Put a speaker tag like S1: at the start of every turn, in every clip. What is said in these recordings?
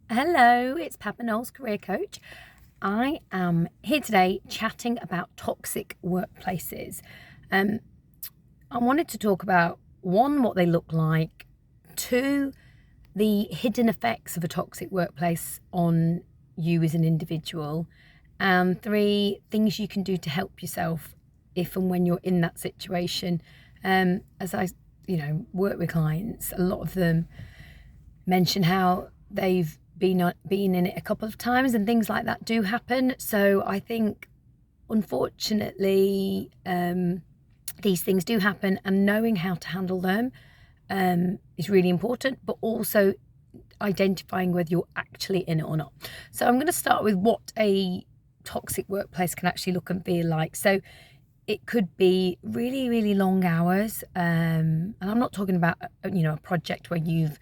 S1: Hello, it's Pepper Knowles, career coach. I am here today chatting about toxic workplaces. Um, I wanted to talk about one, what they look like, two, the hidden effects of a toxic workplace on you as an individual, and three, things you can do to help yourself if and when you're in that situation. As I, work with clients, a lot of them mention how they've been in it a couple of times and things like that do happen. So I think, unfortunately, these things do happen, and knowing how to handle them is really important, but also identifying whether you're actually in it or not. So I'm going to start with what a toxic workplace can actually look and feel like. So it could be really, really long hours. And I'm not talking about, a project where you've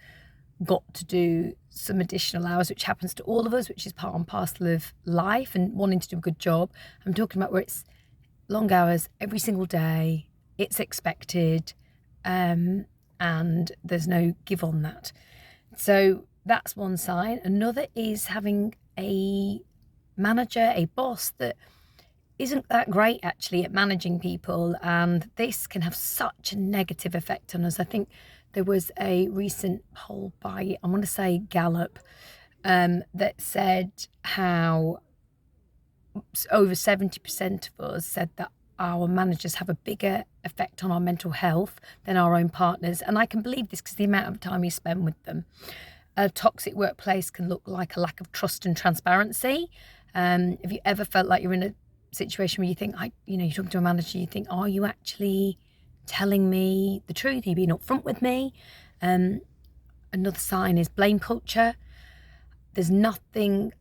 S1: got to do some additional hours, which happens to all of us, which is part and parcel of life and wanting to do a good job. I'm talking about where it's long hours every single day, it's expected, and there's no give on that. So that's one sign. Another is having a manager, a boss that isn't that great actually at managing people, and this can have such a negative effect on us. I think there was a recent poll by, I want to say Gallup, that said how over 70% of us said that our managers have a bigger effect on our mental health than our own partners. And I can believe this because the amount of time you spend with them. A toxic workplace can look like a lack of trust and transparency. Have you ever felt like you're in a situation where you think, you're talking to a manager, you think, are you actually telling me the truth? Are you being upfront with me? Another sign is blame culture. There's nothing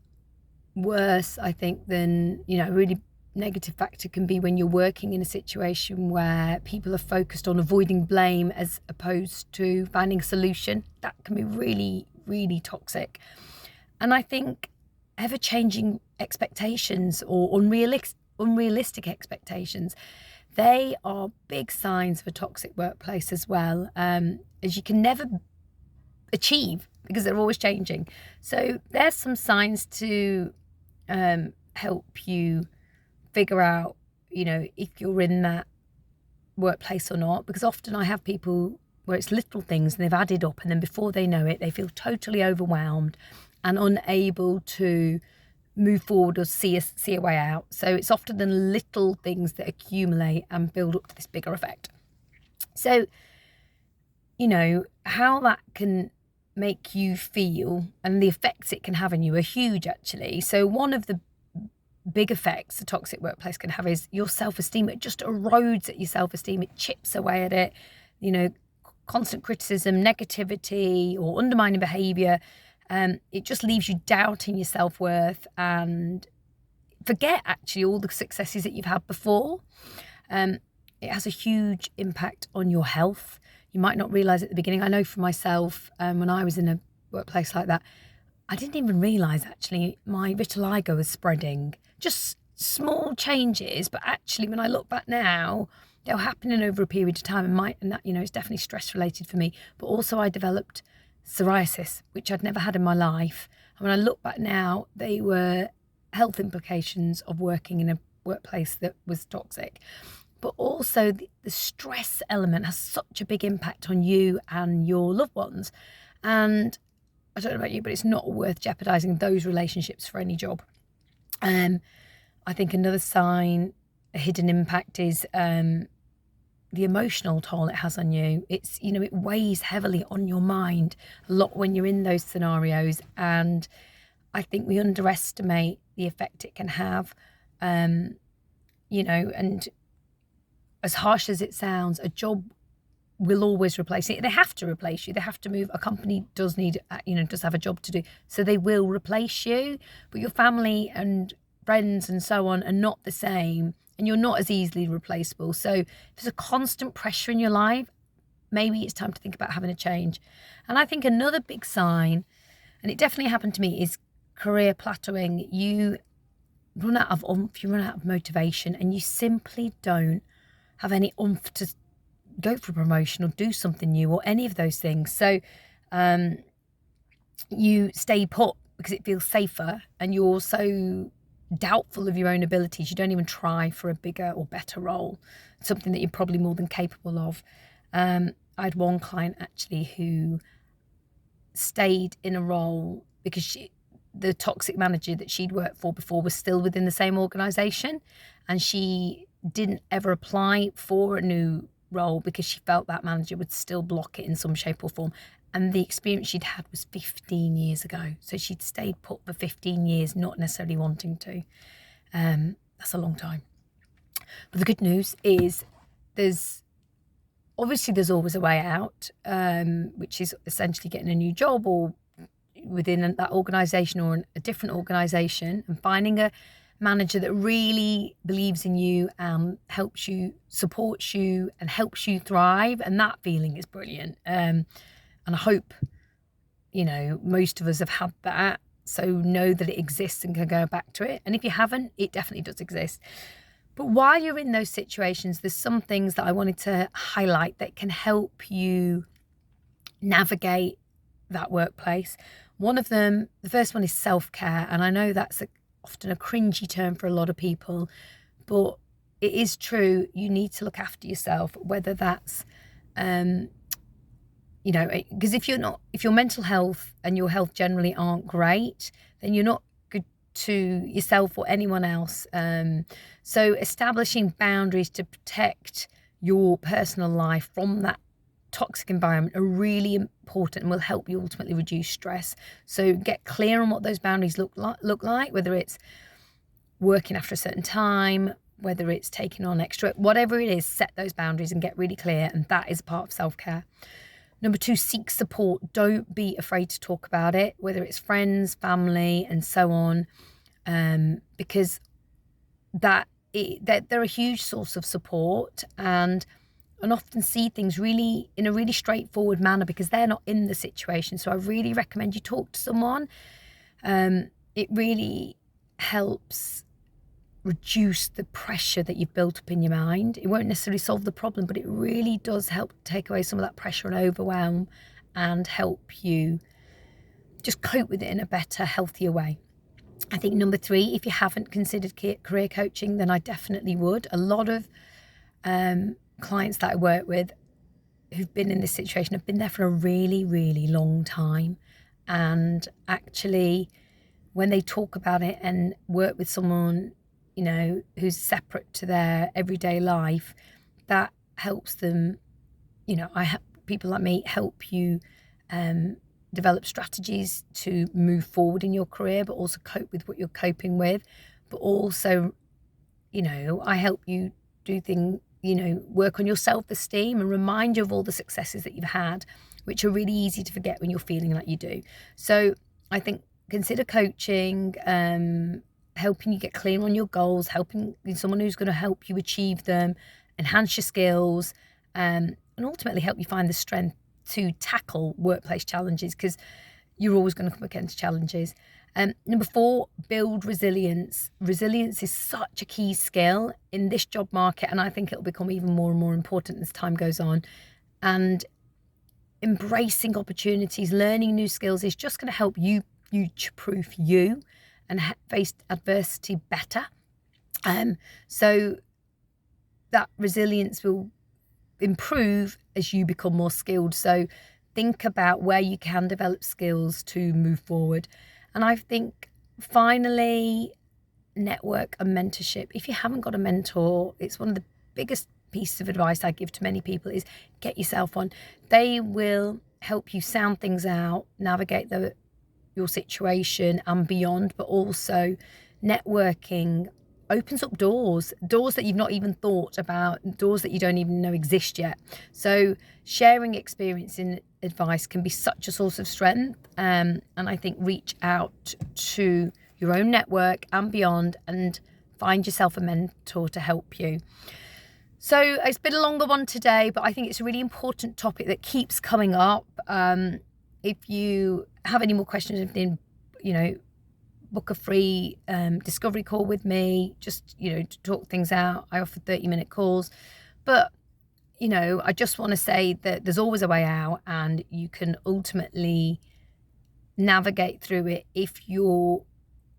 S1: worse, I think, than, a really negative factor can be when you're working in a situation where people are focused on avoiding blame as opposed to finding a solution. That can be really, really toxic. And I think ever-changing expectations or unrealistic expectations, they are big signs of a toxic workplace as well, as you can never achieve because they're always changing. So there's some signs to help you figure out, if you're in that workplace or not, because often I have people where it's little things and they've added up, and then before they know it, they feel totally overwhelmed and unable to move forward or see a way out. So it's often the little things that accumulate and build up to this bigger effect. So, how that can make you feel and the effects it can have on you are huge, actually. So one of the big effects a toxic workplace can have is your self-esteem. It just erodes at your self-esteem. It chips away at it. Constant criticism, negativity, or undermining behavior. It just leaves you doubting your self-worth and forget actually all the successes that you've had before. It has a huge impact on your health. You might not realize at the beginning. I know for myself, when I was in a workplace like that, I didn't even realize actually my vitiligo was spreading. Just small changes, but actually when I look back now, they were happening over a period of time, and that, it's definitely stress related for me. But also I developed psoriasis, which I'd never had in my life. And when I look back now, they were health implications of working in a workplace that was toxic. But also the stress element has such a big impact on you and your loved ones. And I don't know about you, but it's not worth jeopardizing those relationships for any job. I think another sign, a hidden impact, is the emotional toll it has on you. It's, it weighs heavily on your mind a lot when you're in those scenarios. And I think we underestimate the effect it can have. And as harsh as it sounds, a job will always replace it. They have to replace you. They have to move. A company does need, does have a job to do. So they will replace you, but your family and friends and so on are not the same, and you're not as easily replaceable. So if there's a constant pressure in your life, maybe it's time to think about having a change. And I think another big sign, and it definitely happened to me, is career plateauing. You run out of oomph, you run out of motivation, and you simply don't have any oomph to go for a promotion or do something new or any of those things. So you stay put because it feels safer, and you're so doubtful of your own abilities, you don't even try for a bigger or better role, something that you're probably more than capable of. I had one client actually who stayed in a role because the toxic manager that she'd worked for before was still within the same organisation, and she didn't ever apply for a new role because she felt that manager would still block it in some shape or form. And the experience she'd had was 15 years ago. So she'd stayed put for 15 years, not necessarily wanting to. That's a long time. But the good news is there's always a way out, which is essentially getting a new job or within that organisation or a different organisation, and finding a manager that really believes in you and helps you, supports you and helps you thrive. And that feeling is brilliant. And I hope, most of us have had that. So know that it exists and can go back to it. And if you haven't, it definitely does exist. But while you're in those situations, there's some things that I wanted to highlight that can help you navigate that workplace. One of them, the first one, is self-care. And I know that's often a cringy term for a lot of people, but it is true. You need to look after yourself, whether that's, because if your mental health and your health generally aren't great, then you're not good to yourself or anyone else. So establishing boundaries to protect your personal life from that toxic environment are really important and will help you ultimately reduce stress. So get clear on what those boundaries look like, whether it's working after a certain time, whether it's taking on extra, whatever it is, set those boundaries and get really clear. And that is part of self-care. Number 2, seek support. Don't be afraid to talk about it, whether it's friends, family, and so on, because they're a huge source of support and often see things really in a really straightforward manner because they're not in the situation. So I really recommend you talk to someone. It really helps reduce the pressure that you've built up in your mind. It won't necessarily solve the problem, but it really does help take away some of that pressure and overwhelm and help you just cope with it in a better, healthier way. I think number 3, if you haven't considered career coaching, then I definitely would. A lot of clients that I work with who've been in this situation have been there for a really, really long time. And actually, when they talk about it and work with someone, who's separate to their everyday life, that helps them, people like me help you develop strategies to move forward in your career, but also cope with what you're coping with. But also, I help you do things, work on your self-esteem and remind you of all the successes that you've had, which are really easy to forget when you're feeling like you do. So I think consider coaching, helping you get clear on your goals, helping someone who's going to help you achieve them, enhance your skills, and ultimately help you find the strength to tackle workplace challenges, because you're always going to come against challenges. Number 4, build resilience. Resilience is such a key skill in this job market, and I think it'll become even more and more important as time goes on. And embracing opportunities, learning new skills is just going to help you future-proof you and face adversity better. So that resilience will improve as you become more skilled. So think about where you can develop skills to move forward. And I think finally, network and mentorship. If you haven't got a mentor, it's one of the biggest pieces of advice I give to many people is get yourself one. They will help you sound things out, navigate your situation and beyond, but also networking opens up doors that you've not even thought about, doors that you don't even know exist yet. So sharing experience and advice can be such a source of strength, and I think reach out to your own network and beyond and find yourself a mentor to help you. So it's been a longer one today, but I think it's a really important topic that keeps coming up. If you have any more questions, then, book a free discovery call with me, just, to talk things out. I offer 30-minute calls. But, I just want to say that there's always a way out, and you can ultimately navigate through it if you're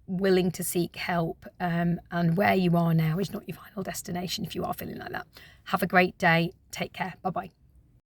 S1: willing to seek help, and where you are now is not your final destination if you are feeling like that. Have a great day. Take care. Bye bye.